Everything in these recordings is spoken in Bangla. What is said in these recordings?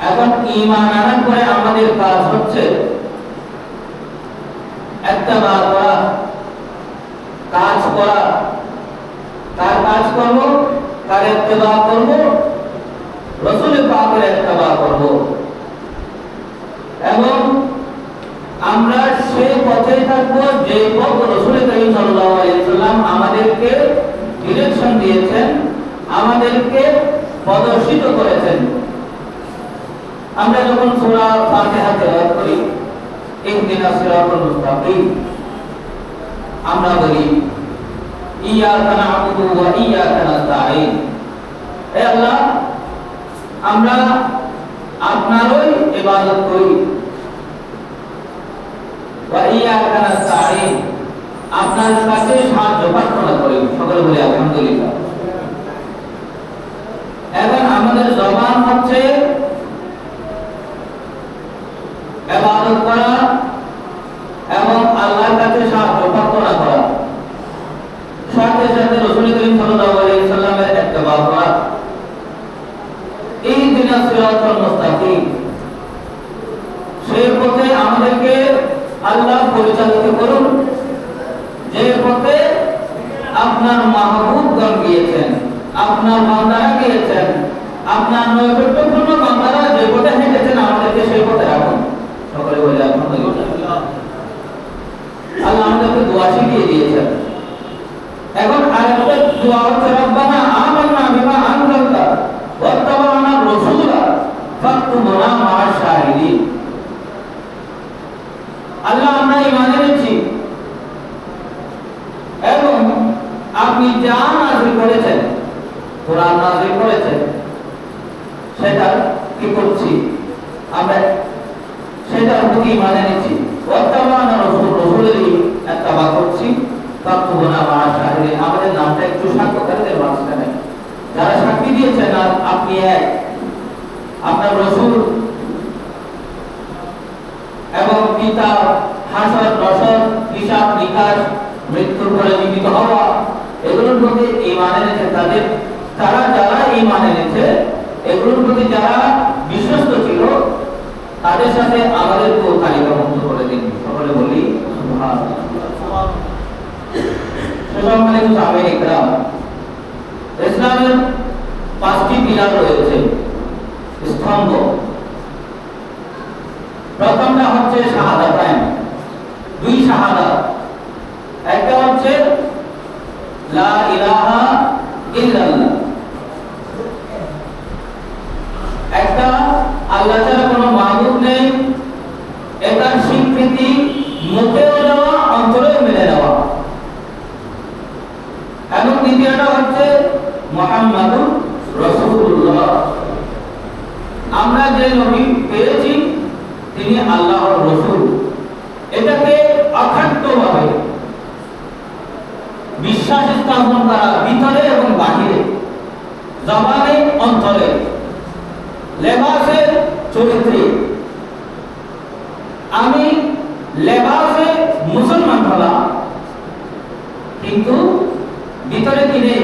এখন ঈমান আনার পরে আমাদের কাজ হচ্ছে ইত্তেবা করা, কাজ করা। কার কাজ করব? কার ইত্তেবা করব? রাসূল পাকের ইত্তেবা করব। এবং আমরা সেই পথে থাকবো যে পথ রাসূল করিম সাল্লাল্লাহু আলাইহি সাল্লাম আমাদেরকে ডিরেকশন দিয়েছেন, আমাদেরকে প্রদর্শিত করেছেন। আমরা যখন সূরা ফাতিহা তেলাওয়াত করি, ইহদিনাস সিরাতাল মুস্তাকিম, আমরা বলি ইয়্যাকা না'বুদু ওয়া ইয়্যাকা নাস্তাঈন। হে আল্লাহ, আমরা আপনারই ইবাদত করি, ওয়া ইয়্যাকা নাস্তাঈন, আপনার কাছে সাহায্য প্রার্থনা করি। সকলে বলি আলহামদুলিল্লাহ। এখন আমাদের জবান হচ্ছে ইবাদত করা এবং আল্লাহর কাছে সাহায্য প্রার্থনা করা, সাথে সাথে রাসূল করিম সাল্লাল্লাহু আলাইহি সাল্লামের ইত্তেবা করা। ইহদিনাস সিরাতাল মুস্তাকিম, সেই পথে আমাদেরকে আল্লাহ পরিচালিত করুন, যে পথে আপনার মাহবুবগণ গিয়েছেন, আপনার বান্দারা গিয়েছেন, আপনার নৈকট্যপূর্ণ বান্দারা যে পথে হেঁটেছেন আমাদেরকে সেই পথে রাখুন। সকলে বলে আলহামদুলিল্লাহ। আল্লাহ আমাদেরকে দোয়া শিখিয়ে দিয়েছেন। এখন আরেকটা দোয়া হচ্ছে রব্বানা আমান্না বিমা আনজালতা ওয়াত্তাবা'না রাসূলা ফাকতুবনা মা'আশ শাহিদিন। আল্লাহ, আমরা ঈমান এনেছি এবং আপনি যা নাযিল করেছেন, কোরআন নাযিল করেছেন, সেটা কি করছি আমরা, সেটার প্রতি ঈমান এনেছি। ওয়াত্তাবা'না রাসূলের ইত্তেবা করছি, ফাকতুবনা মা'আশ শাহিদিন, আমাদের নামটা একটু সাক্ষ্যকারীদের মাঝখানে, যারা সাক্ষী দিয়েছেন আর আপনি এক, আপনার রাসূল এবং কিতাব, হাসর নসর, হিসাব নিকাশ, মৃত্যুর পরে জীবিত হওয়া, এগুলোর প্রতি ঈমান এনেছে তাদের, তারা যারা ঈমান এনেছে, এগুলোর প্রতি যারা বিশ্বস্ত ছিল, তাদের সাথে আমাদেরকেও তালিকাভুক্ত করে দিন। সকলে বলি সুবহানাল্লাহ। সম্মানিত সাহাবায়ে ইকরাম, ইসলামের 5টি পিলার রয়েছে, স্তম্ভ। প্রথমটা হচ্ছে শাহাদাতাইন, 2 শাহাদাত। একটা হচ্ছে লা ইলাহা ইল্লাল্লাহ, একটা আল্লাহ ছাড়া কোনো মাবুদ নেই, এটার স্বীকৃতি মুখেও দেওয়া, অন্তরেও মেনে নেওয়া। এবং দ্বিতীয়টা হচ্ছে মুহাম্মাদুর রাসূলুল্লাহ, আমরা যে নবী পেয়েছি তিনি আল্লাহর রাসূল। এটাকে অখাদ্যভাবে বিশ্বাস স্থাপন করা, ভিতরে এবং বাহিরে, জবানে, অন্তরে, লেবাসে, চরিত্রে। আমি লেবাসে মুসলমান হলাম, কিন্তু ভিতরে কি নেই?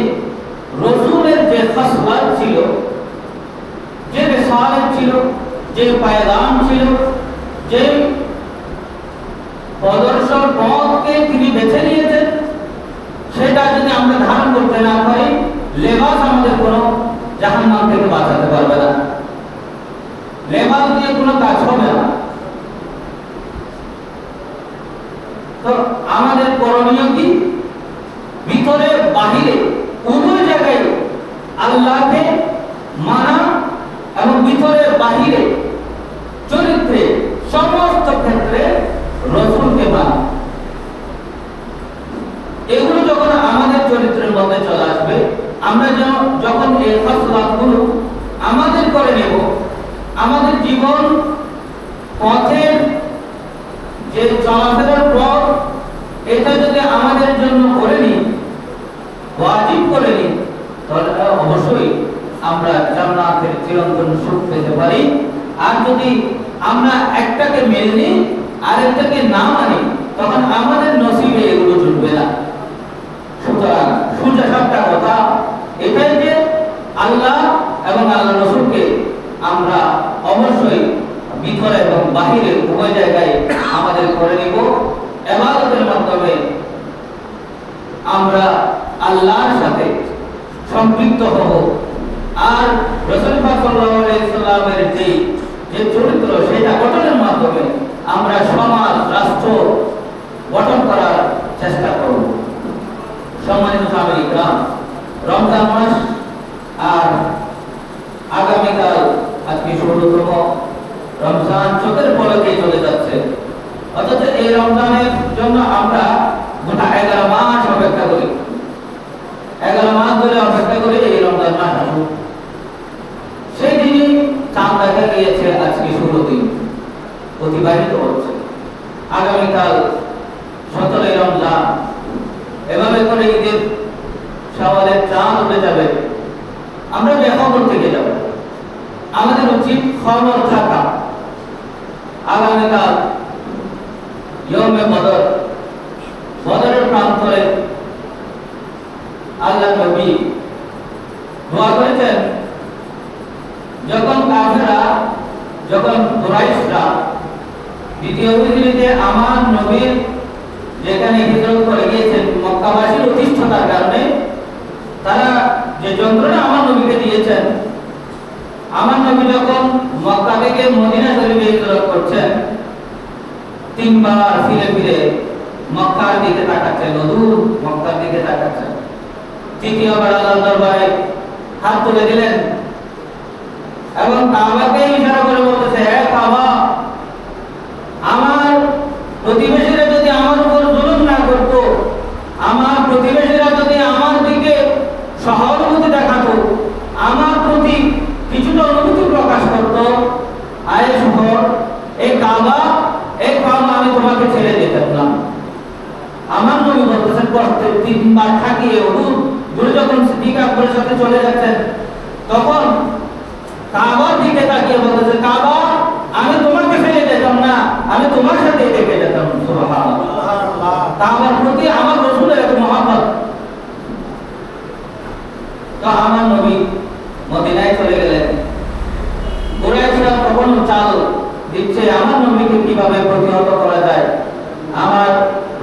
রাসূলের যে খাসলাত ছিল, যে রিসালাত ছিল, যে পায়গাম ছিল, যে প্রদর্শন পথকে তিনি বেছে নিয়েছেন, সেটা যদি আমরা ধারণ করতে না পারি, লেবাস আমাদের কোনো জাহান্নাম থেকে বাঁচাতে পারবে না, লেবাস দিয়ে কোনো কাজ হবে না। তো আমাদের করণীয় কি? ভিতরে বাহিরে উভয় জায়গায় আল্লাহকে মানা এবং ভিতরে বাহিরে চরিত্রে সমস্ত ক্ষেত্রে রাসূলকে মানা। এগুলো যখন আমাদের চরিত্রের মধ্যে চলে আসবে, আমরা যখন এই খাসলাতগুলো আমাদের করে নেব, আমাদের জীবন পথের যে চলাফেরার পথ, এটা যদি আমাদের জন্য করে নিই, ওয়াজিব করে নিই, তাহলে অবশ্যই আমরা জান্নাতের চিরন্তন সুখ পেতে পারি। আর যদি আমরা একটাকে মেনে নিই আর একটাকে না মানি, তখন আমাদের নসিবে এগুলো জুটবে না। সুতরাং সোজা সাপটা কথা এটাই যে আল্লাহ এবং আল্লাহ রাসূলকে আমরা অবশ্যই ভিতরে এবং বাহিরে উভয় জায়গায় আমাদের করে নিব। ইবাদতের মাধ্যমে আমরা আল্লাহর সাথে সম্পৃক্ত হব। আর রাসূল পাক সাল্লাল্লাহু আলাইহি সাল্লামের যে চরিত্র সেটা গঠনের মাধ্যমে আমরা সমাজ রাষ্ট্র গঠন করার চেষ্টা করব। সম্মানিত সাময়িকরা, রমজান মাস আর আগামীকাল আজকে 16তম রমজান চোখের পলকে চলে যাচ্ছে। অথচ এই রমজানের জন্য আমরা গোটা 11 মাস অপেক্ষা করি, 11 মাস ধরে অপেক্ষা করি এই রমজান মাস আসুক। সেই দিনই চাঁদ দেখা গিয়েছে, আজকে 16 দিন অতিবাহিত হচ্ছে। আগামীকাল 17 রমজান, এভাবে করে ঈদের শাওয়ালের চাঁদ উঠে যাবে, আমরা বেখবর থেকে যাব। আমাদের উচিত খবর থাকা। আগামীকাল ইয়মে বদর, বদরের প্রান্তরে আল্লাহ নবী দোয়া করেছেন, যখন কাফেররা, যখন কুরাইশরা দ্বিতীয় হিজরিতে আমার নবীর যেখানে হিজরত করে গিয়েছেন মক্কাবাসীর অতিষ্ঠতার কারণে, তারা যে যন্ত্রণা আমার নবীকে দিয়েছেন, আমার নবী যখন মক্কা থেকে মদিনা শরীফে হিজরত করছেন, 3 বার ফিরে ফিরে মক্কার দিকে তাকাচ্ছেন, অদূর মক্কার দিকে তাকাচ্ছেন। তৃতীয়বার আল্লাহর দরবারে হাত তুলে দিলেন এবং কাবাকে ইশারা করে বলতেছে, হে কাবা, আমার প্রতিবেশীরা যদি আমার উপর জুলুম না করত, আমার প্রতিবেশীরা যদি আমার দিকে সহানুভূতি দেখাতো, আমার প্রতি কিছুটা অনুভূতি প্রকাশ করত, আয় শহর এই কাবা আমি তোমাকে ছেড়ে দিতাম না। আমার নবী বলতেছেন, কষ্টে 3 বার থাকিয়ে দূরে যখন সিদ্দিক আকবরের সাথে চলে যাচ্ছেন, তখন কাবার দিকে তাকিয়ে বলতেছে, কাবা, আমি তোমাকে ফেলে যেতাম না, আমি তোমার সাথেই থেকে যেতাম। সুবহানাল্লাহ। কাবার প্রতি আমার রাসূলের এত মহব্বত। তো আমার নবী মদিনায় চলে গেলেন। কুরাইশরা তখন চাল দিচ্ছে আমার নবীকে কিভাবে প্রতিহত করা যায়, আমার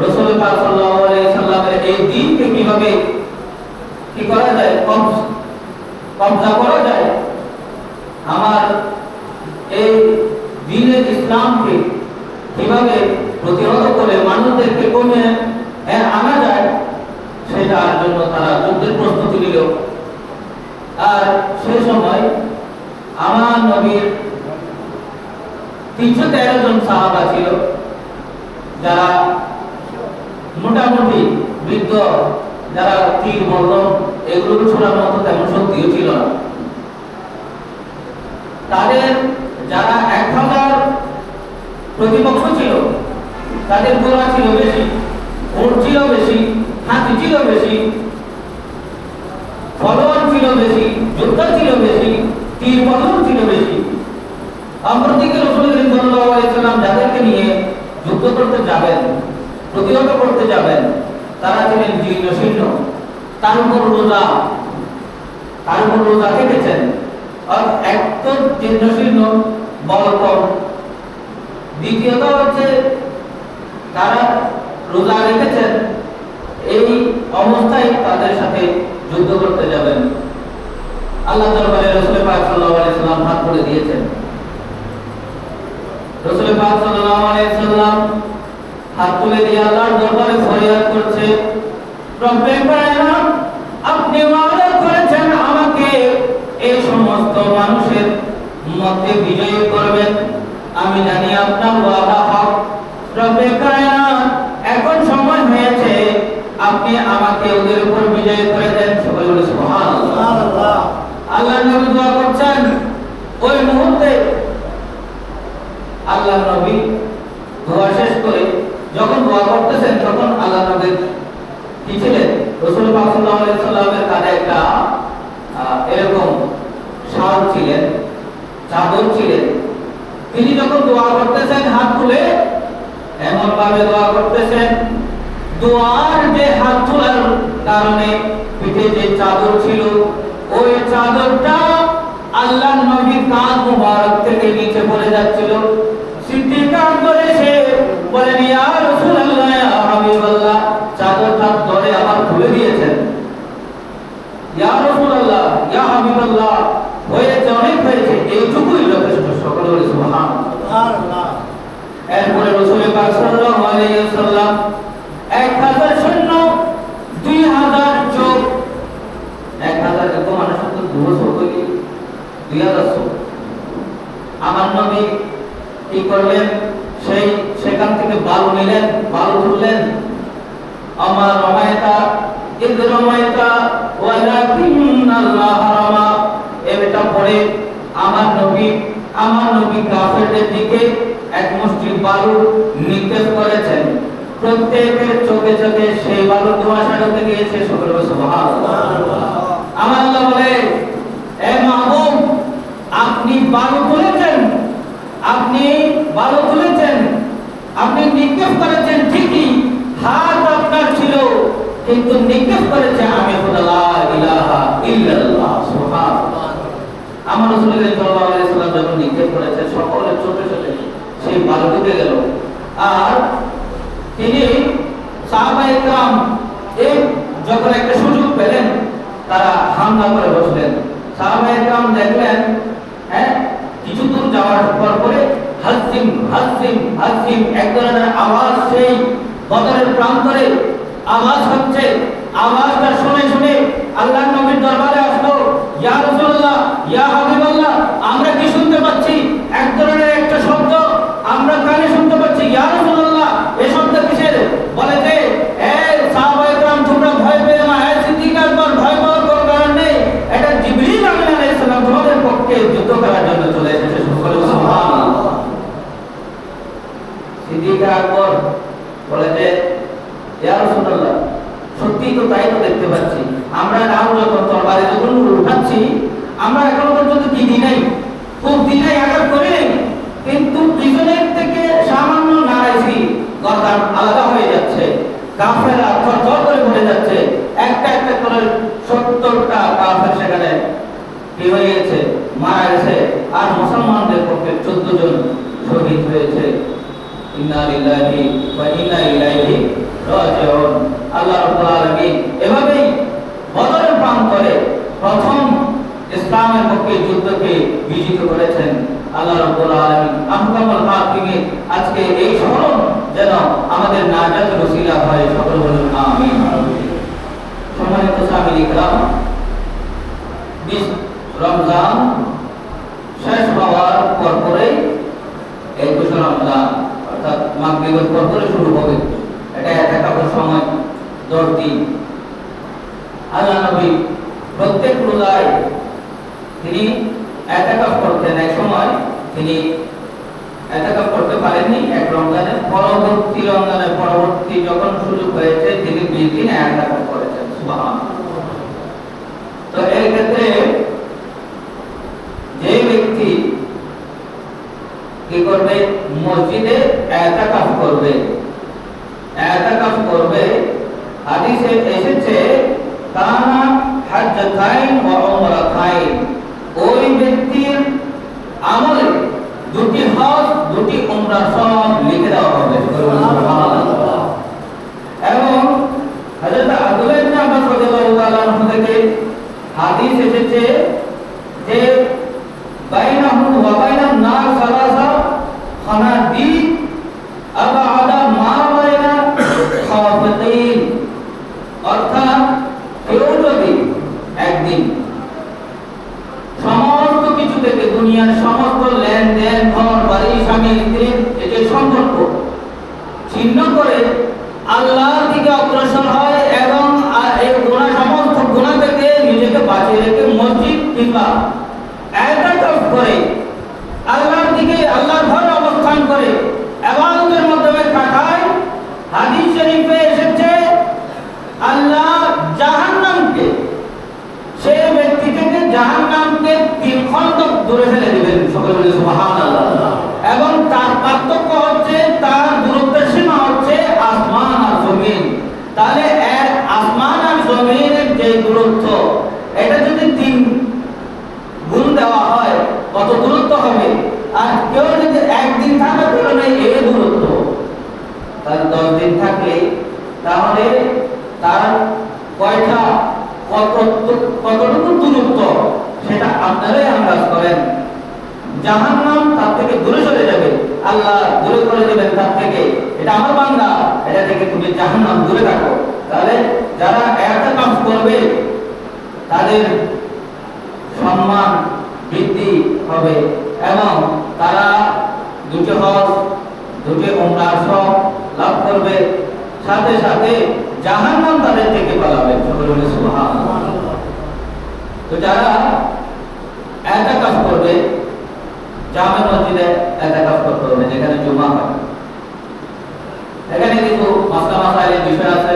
রাসূল পাক সাল্লাল্লাহু আলাইহি সাল্লামের এই দ্বীনকে কিভাবে কি করা যায়, কবজা করা যায়, আমার এই দ্বীনের ইসলামকে কিভাবে প্রতিহত করে মানুষদেরকে কমে আনা যায়, সেটার জন্য তারা যুদ্ধের প্রস্তুতি নিল। আর সেই সময় আমার নবীর 313 জন সাহাবা ছিল, যারা মোটামুটি বৃদ্ধ, যারা তীর বল্লম এগুলো ছোড়ার মতো তেমন শক্তিও ছিল না। তাদের যারা 1000 প্রতিপক্ষ ছিল, তাদের ঘোড়া ছিল বেশি, উট ছিল বেশি, হাতি ছিল বেশি, ফলোয়ার ছিল বেশি, যোদ্ধা ছিল বেশি, তীর বল্লম ছিল বেশি। অপরদিকে রাসূল সাল্লাল্লাহু আলাইহি সাল্লাম যাদেরকে নিয়ে যুদ্ধ করতে যাবেন, প্রতিহত করতে যাবেন, তারা ছিলেন জীর্ণ শীর্ণ, তার উপর রোজা থেকেছেন। আর এক তো জীর্ণ শীর্ণ, বল কম, দ্বিতীয়ত হচ্ছে তারা রোজা রেখেছেন। এই অবস্থায় তাদের সাথে যুদ্ধ করতে যাবেন। আল্লাহ দরবারে রাসূল পাক সাল্লাল্লাহু আলাইহি সাল্লাম হাত তুলে দিয়েছেন। রাসূল পাক সাল্লাল্লাহু আলাইহি সাল্লাম হাত তুলে দিয়ে আল্লাহর দরবারে ফরিয়াদ করছে, রব্বে কায়নাত, আপনি ওয়াদা করেছেন আমাকে এই সমস্ত মানুষের মধ্যে বিজয়ী করবেন। আমি জানি আপনার ওয়াদা হক। রব্বে কায়নাত, এখন সময় হয়েছে, আপনি আমাকে ওদের উপর বিজয় করে দেন। সবাই বলে সুবহানাল্লাহ। আল্লাহ নবী দোয়া করছেন। ওই মুহূর্তে আল্লাহ নবী দোয়া শেষ করে যখন দোয়া করতেছেন, তখন আল্লাহ নবীর কি ছিলেন, রাসূল পাক সাল্লাল্লাহু আলাইহি সাল্লামের কাঁধে একটা এরকম শাল ছিলেন, চাদর ছিলেন। তিনি যখন দোয়া করতেছেন হাত তুলে, এমন ভাবে দোয়া করতেছেন, দোয়ার যে হাত তোলার কারণে পিঠে যে চাদর ছিল, ওই চাদরটা আল্লাহর নবীর কাঁধ মুবারক থেকে নিচে পড়ে যাচ্ছিল। সিদ্দিক আকবর এসে বলেন, ইয়া রাসূলুল্লাহ, ইয়া হাবিবাল্লাহ, চাদরটা ধরে আবার খুলে দিয়েছেন। ইয়া রাসূলুল্লাহ, ইয়া হাবিবাল্লাহ, হয়েছে, অনেক হয়েছে, এইটুকুই যথেষ্ট। সকলে বলে সুবহানাল্লাহ। এরপরে রাসূল পাক সাল্লাল্লাহু আলাইহি ওয়াসাল্লাম 1000 সৈন্য, 2000 চোখ, 1000 এত মানুষের তো 200 হয়ে 2000 চোখ। আমার নবী কি করলেন? সেখান থেকে বালু নিলেন, বালু তুললেন। আমার রমায়তা কিন্তু রমায়তা ওয়ালাকিন্নাল্লাহ রামা, এটা পড়ে আমার নবী কাফেরদের দিকে এক মুষ্টি বালু নিক্ষেপ করেছেন। প্রত্যেকের চোখে চোখে সেই বালু ধোঁয়াশা ঢুকে গিয়েছে। সকলে সুবহানাল্লাহ। আমার আল্লাহ বলে, এ মাহবুব, আপনি বালু তুলেছেন, আপনি নিক্ষেপ করেছেন ঠিকই, হাত আপনার ছিল, কিন্তু নিক্ষেপ করেছে আমি খোদা, লা ইলাহা ইল্লাল্লাহ, সুবহানাল্লাহ। আমার রাসূলুল্লাহ সাল্লাল্লাহু আলাইহি ওয়াসাল্লাম যখন নিক্ষেপ করেছে, সকলের চোখে চোখে সেই বালু ঢুকে গেল। আর তিনি সাহাবায়ে কেরাম যখন একটা সুযোগ পেলেন, তারা হামলা করে বসলেন। সাহাবায়ে কেরাম দেখলেন, কিছু দূর যাওয়ার পরে হাসিম হাসিম হাসিম এক ধরনের আওয়াজ সেই বদরের প্রান্তরে আওয়াজ হচ্ছে। আওয়াজটা শুনে শুনে আল্লাহর নবীর দরবারে আসলো, ইয়া রাসূলুল্লাহ, ইয়া হাবিবাল্লাহ, আমরা কি শুনতে পাচ্ছি? এক ধরনের একটা শব্দ আমরা কানে শুনতে পাচ্ছি। ইয়া রাসূলুল্লাহ, এই শব্দ কিসের? বলে যে, সাহাবায়ে কেরাম, তোমরা ভয় পেও না, সিদ্দিক আকবর, ভয় পাওয়ার কোনো কারণ নেই, এটা জিবরিল আমিন আলাইহিস সালাম তোমাদের পক্ষে যুদ্ধ করার জন্য চলে এসেছে। সুবহানাল্লাহ। সিদ্দিক আকবর বলে যে, ইয়া রাসূলুল্লাহ, সত্যি তো তাই তো দেখতে পাচ্ছি, আমরা নাও যখন তরবারি যখন উঠাচ্ছি, আমরা এখনো পর্যন্ত কি দিই নাই, খুব দিনাই আঘাত করি নাই, কিন্তু পিছনের থেকে সামান্য নাড়াইছি, গর্দান আলাদা হয়ে যাচ্ছে, কাফেররা থরথর করে ভরে যাচ্ছে, একটা একটা করে 70টা কাফের সেখানে কি হয়ে গেছে, মারা গেছে। আর মুসলমানদের পক্ষে 14 জন শহীদ হয়েছে। ইন্না লিল্লাহি ওয়া ইন্না ইলাইহি রাজিউন। আল্লাহ রাব্বুল আলামিন এভাবেই বদরের প্রান্তরে প্রথম ইসলামের পক্ষে যুদ্ধকে বিজিত করেছেন। আল্লাহ রাব্বুল আলামিন আহকামুল হাকিমে আজকে এই স্মরণ যেন আমাদের নাজাতের ওসিলা হয়। সকলে বলুন আমিন। সম্মানিত সাহাবায়ে কেরাম, 20 রমজান শেষ হওয়ার পরে 21 রমজান অর্থাৎ মাগরিবের পরে শুরু হবে। এটা একাকার সময় 10 দিন। আল্লাহ নবী প্রত্যেক রোজায় তিনি এতেকাফ করতেন। এক সময় তিনি এতেকাফ করতে পারেননি, এক রমজানের পরবর্তী যখন সুযোগ হয়েছে তিনি 20 দিন এতেকাফ করেছেন। সুবহানাল্লাহ। তো এই ক্ষেত্রে যে ব্যক্তি কি করবে, মসজিদে এতেকাফ করবে, হাদিসে এসেছে, কানা হাজ্জাতাইন ওয়া উমরাতাইন, ওই ব্যক্তির আমলে 2টি হজ 2টি উমরা সব লিখে দেওয়া হবে। সুবহানাল্লাহ। এবং হযরত আব্দুল্লাহ ইবনে আব্বাস রাদিয়াল্লাহু তাআলা আনহু থেকে হাদিস এসেছে যে বাইনাহু ওয়া বাইনান নার সালাসা খানাদিক আবাদা মা বাইনা খাফাতাইন, অর্থাৎ কেউ যদি একদিন সমস্ত কিছু থেকে, দুনিয়ার সমস্ত লেনদেন, ঘর বাড়ি, স্বামী স্ত্রী, যে সম্পর্ক ছিন্ন করে আল্লাহর দিকে অগ্রসর হয় এবং এই সমস্ত গুনাহ থেকে নিজেকে বাঁচিয়ে রেখে মসজিদ কিংবা ইবাদত করে আল্লাহর দিকে, আল্লাহর ঘরে অবস্থান করে ইবাদতের মাধ্যমে কাটায়, হাদিস শরীফে এসেছে আল্লাহ জাহান্নামকে, সেই ব্যক্তি থেকে জাহান্নামকে 3 খন্ড দূরে ফেলে দিবেন। সকলে বলে সুবহানাল্লাহ। এবং তার পার্থক্য হচ্ছে, তার দূরত্বের সীমা হচ্ছে আসমান আর জমিন। তাহলে আসমান আর জমিনের যে দূরত্ব, এটা যদি 3 গুণ দেওয়া তাহলে তার কয়টা কতটুকু দূরত্ব সেটা আপনারাই আন্দাজ করেন। জাহান্নাম তার থেকে দূরে চলে যাবে, আল্লাহ দূরে করে দেবেন তার থেকে, এটা আমার বান্দা, এটা থেকে তুমি জাহান্নাম দূরে থাকো। তাহলে যারা ইতিকাফ করবে তাদের সম্মান বৃদ্ধি হবে এবং তারা দুটি হজ দুটি উমরার সব লাভ করবে, সাথে সাথে জাহান্নাম তাদের থেকে পালাবে। সকলে বলে সুবহানাল্লাহ। তো যারা ইতিকাফ করবে জামে মসজিদে ইতিকাফ করতে হবে, যেখানে জুমা হয়। এখানে কিছু মাসাইলের বিষয় আছে,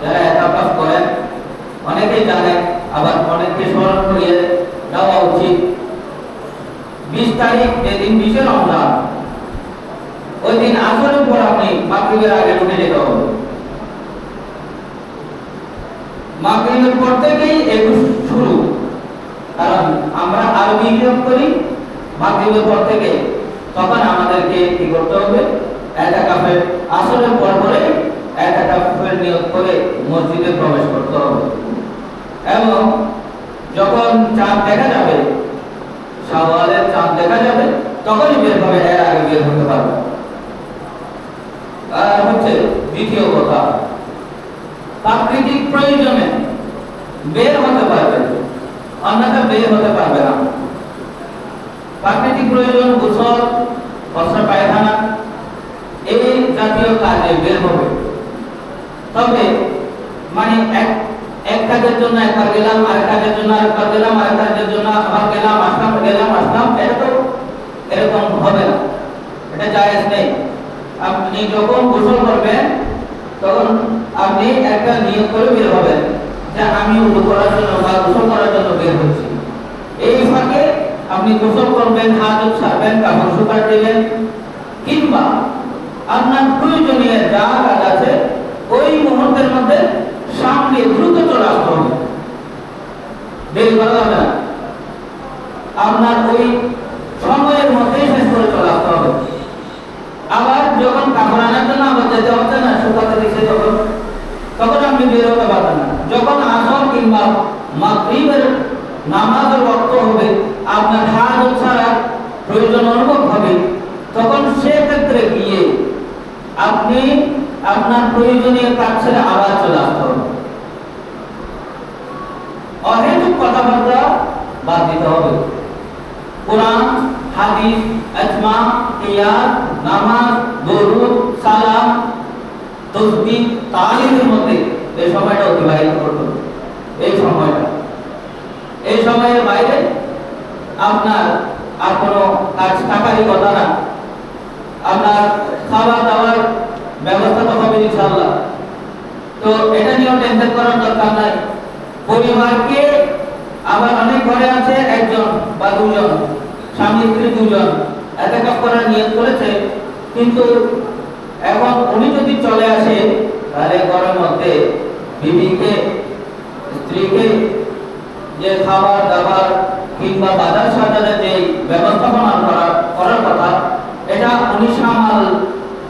যারা ইতিকাফ করেন অনেকেই জানেন, আবার অনেককে স্মরণ করিয়ে দেওয়া উচিত। 20 তারিখ যেদিন 20 রমজান, ওই দিন আসরের পর আপনি মাগরিবের আগে ঢুকে যেতে হবে। মাগরিবের পর থেকেই একুশ শুরু, কারণ আমরা আরবি নিয়ম করি মাগরিবের পর থেকে, তখন আমাদেরকে কি করতে হবে, ইতিকাফের আসরের পর পরে ইতিকাফের নিয়ত করে মসজিদে প্রবেশ করতে হবে। এবং যখন চাঁদ দেখা যাবে, শাওয়ালের চাঁদ দেখা যাবে, তখনই বের হবে, এর আগে বের হতে পারবে। আর হচ্ছে দ্বিতীয় কথা, প্রাকৃতিক প্রয়োজনে বের হতে পারবে, অন্যথা বের হতে পারবে না। প্রাকৃতিক প্রয়োজন, গোসল, বস্ত্র পায়খানা, এই জাতীয় কাজে বের হবে। তবে মানে এক কাজের জন্য একবার গেলাম, আরেক কাজের জন্য আরেকবার গেলাম, আরেক কাজের জন্য আবার গেলাম আসলাম, এটা তো এরকম হবে না, এটা জায়েজ নেই। আপনি যখন গোসল করবেন তখন আপনি একটা নিয়ত করে বের হবেন যে আমি ওযু করার জন্য বা গোসল করার জন্য বের হচ্ছি। এই ফাঁকে আপনি গোসল করবেন, হাত ছাড়বেন, কাপড় শুকাতে দিবেন, কিংবা আপনার প্রয়োজনীয় যা কাজ আছে ওই মুহূর্তের মধ্যে সামনে দ্রুত চলে আসতে হবে, দেরি করা যাবে না। আপনার ওই সময়ের মধ্যেই শেষ করে চলে আসতে হবে। আবার যখন কাপড় আনার জন্য আবার যেতে হচ্ছে না, শুকাতে দিচ্ছে, তখন আপনি বের হতে পারবেন না। যখন আসর কিংবা মাগরিবের নামাজের ওয়াক্ত হবে, আপনার হাত ছাড়া প্রয়োজন অনুভব হবে, তখন সেক্ষেত্রে গিয়ে আপনি আপনার প্রয়োজনীয় কাজ ছেড়ে আবার চলে আসতে হবে। অহেতুক কথাবার্তা বাদ দিতে হবে। কোরআন, হাদিস, ইজমা, কিয়াস, নামাজ, দরুদ, সালাম, তাসবিহ, তালিমের মধ্যে এই সময়টা অতিবাহিত করতে হবে। এই সময়ের বাইরে আপনার আর কোনো কাজ থাকারই কথা না। আপনার খাবার দাবার ব্যবস্থা তো হবে ইনশাআল্লাহ, তো এটা নিয়েও টেনশন করার দরকার নাই। পরিবারকে, আবার অনেক ঘরে আছে একজন বা দুজন, স্বামী স্ত্রী দুজন ইতিকাফ করার নিয়ত করেছে, কিন্তু এখন উনি যদি চলে আসে তাহলে ঘরের মধ্যে বিবিকে, স্ত্রীকে যে খাবার দাবার কিংবা বাজার সাজারের যে ব্যবস্থাপনা করার কথা, এটা উনি সামাল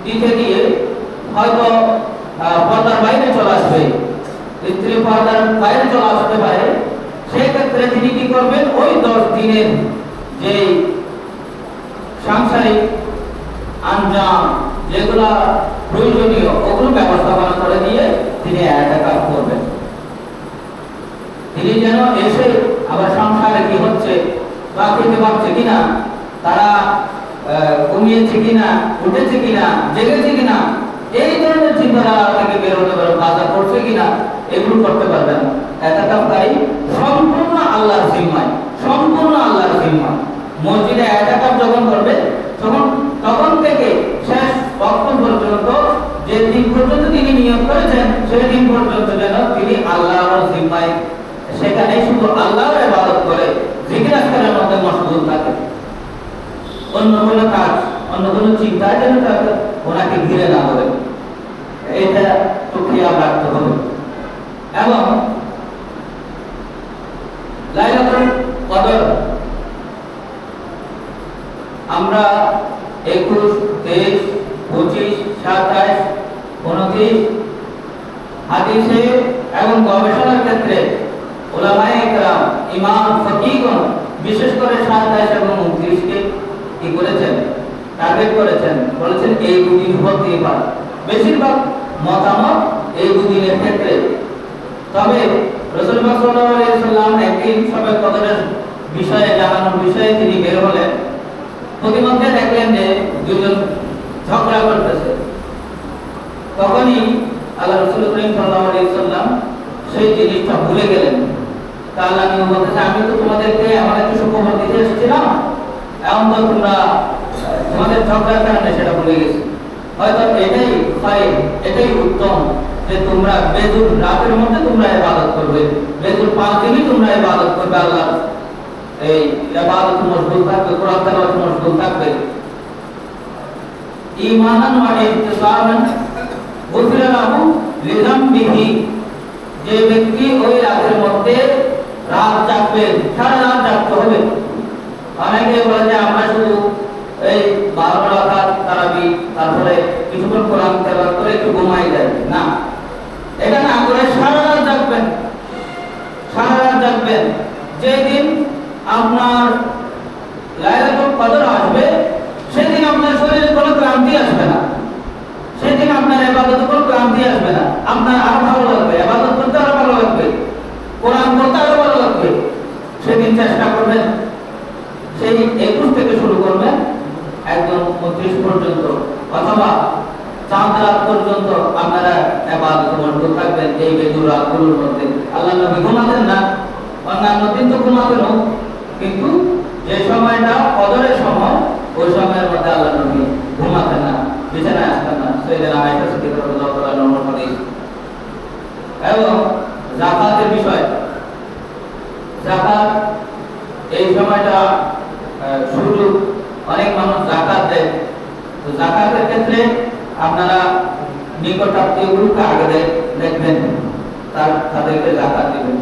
দিতে গিয়ে হয়তো পর্দার বাইরে চলে আসবে, স্ত্রী পর্দার বাইরে চলে আসতে পারে। সেক্ষেত্রে তিনি কি করবেন, ওই 10 দিনের যে সাংসারিক আঞ্জাম যেগুলা প্রয়োজনীয় ওগুলো ব্যবস্থাপনা করে দিয়ে তিনি ইতিকাফ করবেন। তিনি যেন এসে আবার সংসারে কি হচ্ছে বা খেতে পারছে কিনা, তারা ঘুমিয়েছে কিনা, উঠেছে কিনা, জেগেছে কিনা, এই ধরনের চিন্তাধারা থেকে বের হতে পারবে, বাজার করছে কিনা, এগুলো করতে পারবেন। ইতিকাফকারী সম্পূর্ণ আল্লাহর জিম্মায়, সম্পূর্ণ আল্লাহর জিম্মায়। মসজিদে ইতিকাফ যখন করবে তখন থেকে শেষ ওয়াক্ত পর্যন্ত, যে দিন পর্যন্ত তিনি নিয়ত করেছেন সেই দিন পর্যন্ত যেন তিনি আল্লাহর জিম্মায় সেখানে শুধু আল্লাহর ইবাদত করে জিকির আজকারের মধ্যে মশগুল থাকে। অন্য কোনো কাজ, অন্য কোনো চিন্তা যেন তাকে ওনাকে ঘিরে না করে, এটা তো খেয়াল রাখতে হবে। এবং লাইলাতুল কদর আমরা 21, 23, 25, 27, 29 হাদিসে এবং গবেষণার ক্ষেত্রে উলামায়ে কেরাম, ইমাম, ফকিহগণ বিশেষ করে 27 এবং 29কে কি করেছেন, টার্গেট করেছেন, বলেছেন এই দুদিন হতেই পারে। বেশিরভাগ মতামত এই দুদিনের ক্ষেত্রে। তবে রাসূলুল্লাহ সাল্লাল্লাহু আলাইহি ওয়াসাল্লাম একদিন সবে কদরের বিষয়ে জানানোর বিষয়ে তিনি বের হলেন। প্রতিমধ্যে দেখলেন যে দুজন ঝগড়া করতেছে। তখনই আল্লাহ রাসূল করিম সাল্লাল্লাহু আলাইহি ওয়াসাল্লাম সেই জিনিসটা ভুলে গেলেন। তা আল্লাহ নবী বলতেছে, আমি তো তোমাদেরকে আমার একটা সুখবর দিতে এসেছিলাম, এখন তো তোমরা তোমাদের ঝগড়ার কারণে সেটা ভুলে গেছো। হয়তো এটাই ফাইল, এটাই উত্তম যে তোমরা বেজুর রাতের মধ্যে তোমরা ইবাদত করবে, বেজুর 5 দিনই তোমরা ইবাদত করবে। আল্লাহ এই ইবাদত মশগুল থাকবে, কোরআন তেলাওয়াত মশগুল থাকবে। ঈমানান ওয়া ইহতিসাবান গুফিরা লাহু লিযামবিহি, যে ব্যক্তি ওই রাতের মধ্যে রাত জাগবে, সারা রাত জাগতে হবে। অনেকে বলে যে আমরা শুধু এই 12 রাকাত তারাবি, তারপরে কিছুক্ষণ কোরআন তেলাওয়াত করে একটু ঘুমাই যায় না, এটা না করে সারা রাত জাগবেন। সারা রাত জাগবেন। যেদিন আপনার লাইলাতুল কদর আসবে সেদিন আপনার শরীরে কোনো ক্লান্তি আসবে না, সেদিন আপনার ইবাদতে কোনো ক্লান্তি আসবে না, আপনার আরো ভালো লাগবে, ইবাদত করতে আরো ভালো লাগবে, কোরআন পড়তে আরো ভালো লাগবে। সেদিন চেষ্টা করবেন সেই 21 থেকে শুরু করবেন একদম 29 পর্যন্ত, অথবা চাঁদ রাত পর্যন্ত আপনারা ইবাদতে মশগুল থাকবেন এই বেজুর রাতগুলোর মধ্যে। আল্লাহ নবী ঘুমাতেন না, অন্যান্য দিন তো ঘুমাতেন, কিন্তু যে সময়টা কদরের সময় ওই সময়ের মধ্যে আল্লাহ নবী ঘুমাতেন না, বিছানায় আসতেন না। সাইয়েদনা আয়েশা সিদ্দিকা রাদিয়াল্লাহু তাআলা আনহার হাদিস। এবং যাকাতের বিষয়, যাকাত এই সময়টা শুরু, অনেক মানুষ যাকাত দেয়। তো যাকাতের ক্ষেত্রে আপনারা নিকট আত্মীয়গুলোকে আগে দেখবেন, তাদেরকে যাকাত দিবেন,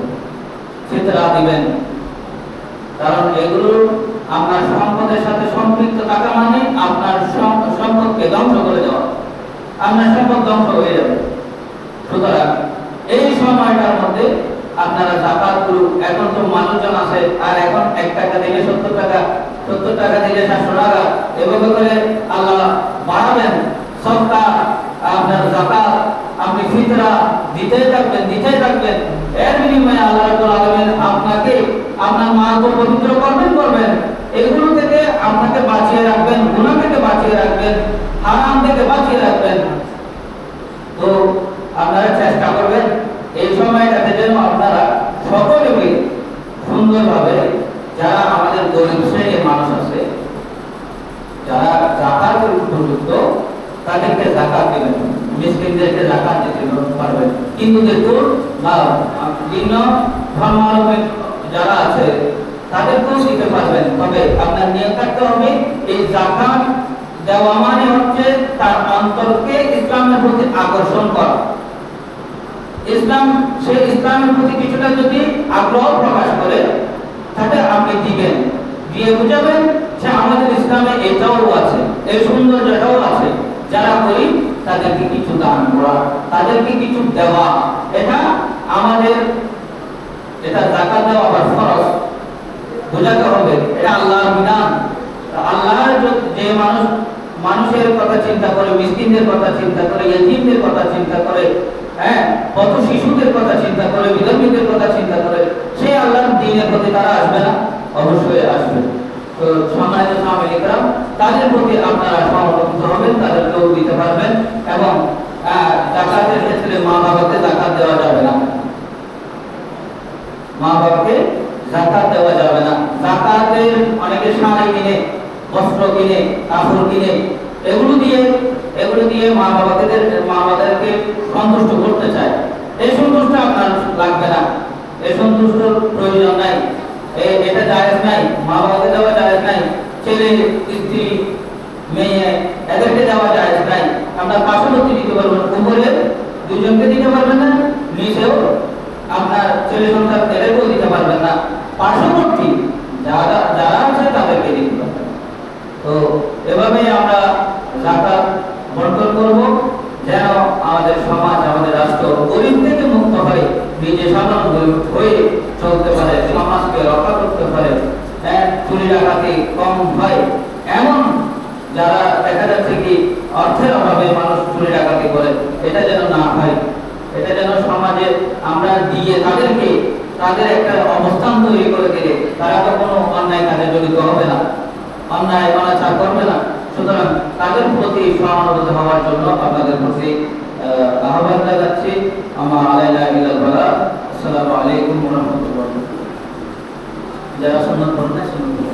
ফিতরা দিবেন। কারণ এগুলো আপনার সম্পদের সাথে সম্পৃক্ত থাকা মানে আপনার সম্পদকে ধ্বংস করে দেওয়া, আপনার সম্পদ ধ্বংস হয়ে যাবে। সুতরাং এই সময়টার মধ্যে আপনারা যাকাতগুলো, এখন তো মানুষজন আছে আর এখন 1 টাকা দিলে 70 টাকা, 70 টাকা দিলে 700 টাকা, এভাবে করে আল্লাহ বাড়াবেন। সদকা, আপনার যাকাত, আপনি ফিতরা দিতেই থাকবেন। এর বিনিময়ে আল্লাহ রাব্বুল আলামিন আপনাকে আপনার মাকে পবিত্র করবেন। এগুলো থেকে আপনাকে বাঁচিয়ে রাখবেন, গুনাহ থেকে বাঁচিয়ে রাখবেন, হারাম থেকে বাঁচিয়ে রাখবেন। তো আপনারা চেষ্টা করবেন এই সময়টাতে যেন আপনারা সকলে মিলে সুন্দরভাবে, যারা আমাদের গরিব শ্রেণীর মানুষ আছে, যারা যাকাতের উপযুক্ত, তাদেরকে যাকাত দিবেন, মিসকিনদেরকে যাকাত দিতে পারবেন। হিন্দুদেরকেও বা ভিন্ন ধর্মাবলম্বী যারা আছে তাদেরকেও দিতে পারবেন। তবে আপনার নিয়ত থাকতে হবে এই যাকাত দেওয়া মানে হচ্ছে তার অন্তরকে ইসলামের প্রতি আকর্ষণ করা। সে ইসলামের প্রতি কিছুটা যদি আগ্রহ প্রকাশ করে তাহলে আপনি দিবেন, দিয়ে বুঝাবেন যে আমাদের ইসলামে এটাও আছে, এই সৌন্দর্যটাও আছে। যারা করি তাদেরকে কিছু দান করা, তাদেরকে কিছু দেওয়া, এটা আমাদের, এটা যাকাত দেওয়া আবার ফরজ, বোঝাতে হবে এটা আল্লাহর বিধান। আল্লাহর যে মানুষের কথা চিন্তা করে, মিসকিনদের কথা চিন্তা করে, ইয়তীমদের কথা চিন্তা করে, কত শিশুদের কথা চিন্তা করে, বিধর্মীদের কথা চিন্তা করে, সেই আল্লাহর দ্বীনের প্রতি তারা আসবে না? অবশ্যই আসবে। তো সম্মানিত সাহাবায়ে কেরাম, তাদের প্রতি আপনারা সমবেত হবেন, তাদেরকেও দিতে পারবেন। এবং যাকাতের ক্ষেত্রে মা বাবাকে যাকাত দেওয়া যাবে না, মা বাবাকে যাকাত দেওয়া যাবে না। যাকাতের অনেকে শাড়ি কিনে, বস্ত্র কিনে, কাপড় কিনে, এগুলো দিয়ে মা বাবাদেরকে সন্তুষ্ট করতে চায়। এই সন্তুষ্ট আপনার লাগবে না, এই সন্তুষ্টর প্রয়োজন নাই, এটা জায়েজ নাই, মা বাবাকে দেওয়া জায়েজ নাই, ছেলে স্ত্রী মেয়ে এদেরকে দেওয়া জায়েজ নাই। আপনার পার্শ্ববর্তী দিতে পারবেন, উপরে দুজনকে দিতে পারবেন না, নিচেও আপনার ছেলে সন্তান এদেরকেও দিতে পারবেন না, পার্শ্ববর্তী যারা আছে তাদেরকে দিতে পারবেন। তো এভাবেই আমরা যাকাত বন্টন করব, যেন আমাদের সমাজ, আমাদের রাষ্ট্র গরিব থেকে মুক্ত হয়ে নিজে স্বাবলম্বী হয়ে চলতে পারে, সমাজকে রক্ষা করতে পারে, চুরি ডাকাতি কম হয়। এমন যারা দেখা যাচ্ছে কি অর্থের অভাবে মানুষ চুরি ডাকাতি করে, এটা যেন না হয়। এটা যেন সমাজে আমরা দিয়ে তাদেরকে তাদের একটা অবস্থান তৈরি করে দিলে তারা তো কোনো অন্যায় কাজে জড়িত হবে না, অন্যায় অনাচার করবে না। সুতরাং তাদের প্রতি সহানুভূতি হওয়ার জন্য আপনাদের প্রতি আহ্বান জানাচ্ছি। আমার আলাইনা ইলাল বালাগ। আসসালামু আলাইকুম ওয়া রাহমাতুল্লাহ। যারা সুন্নাত পড়েন সুন্নাত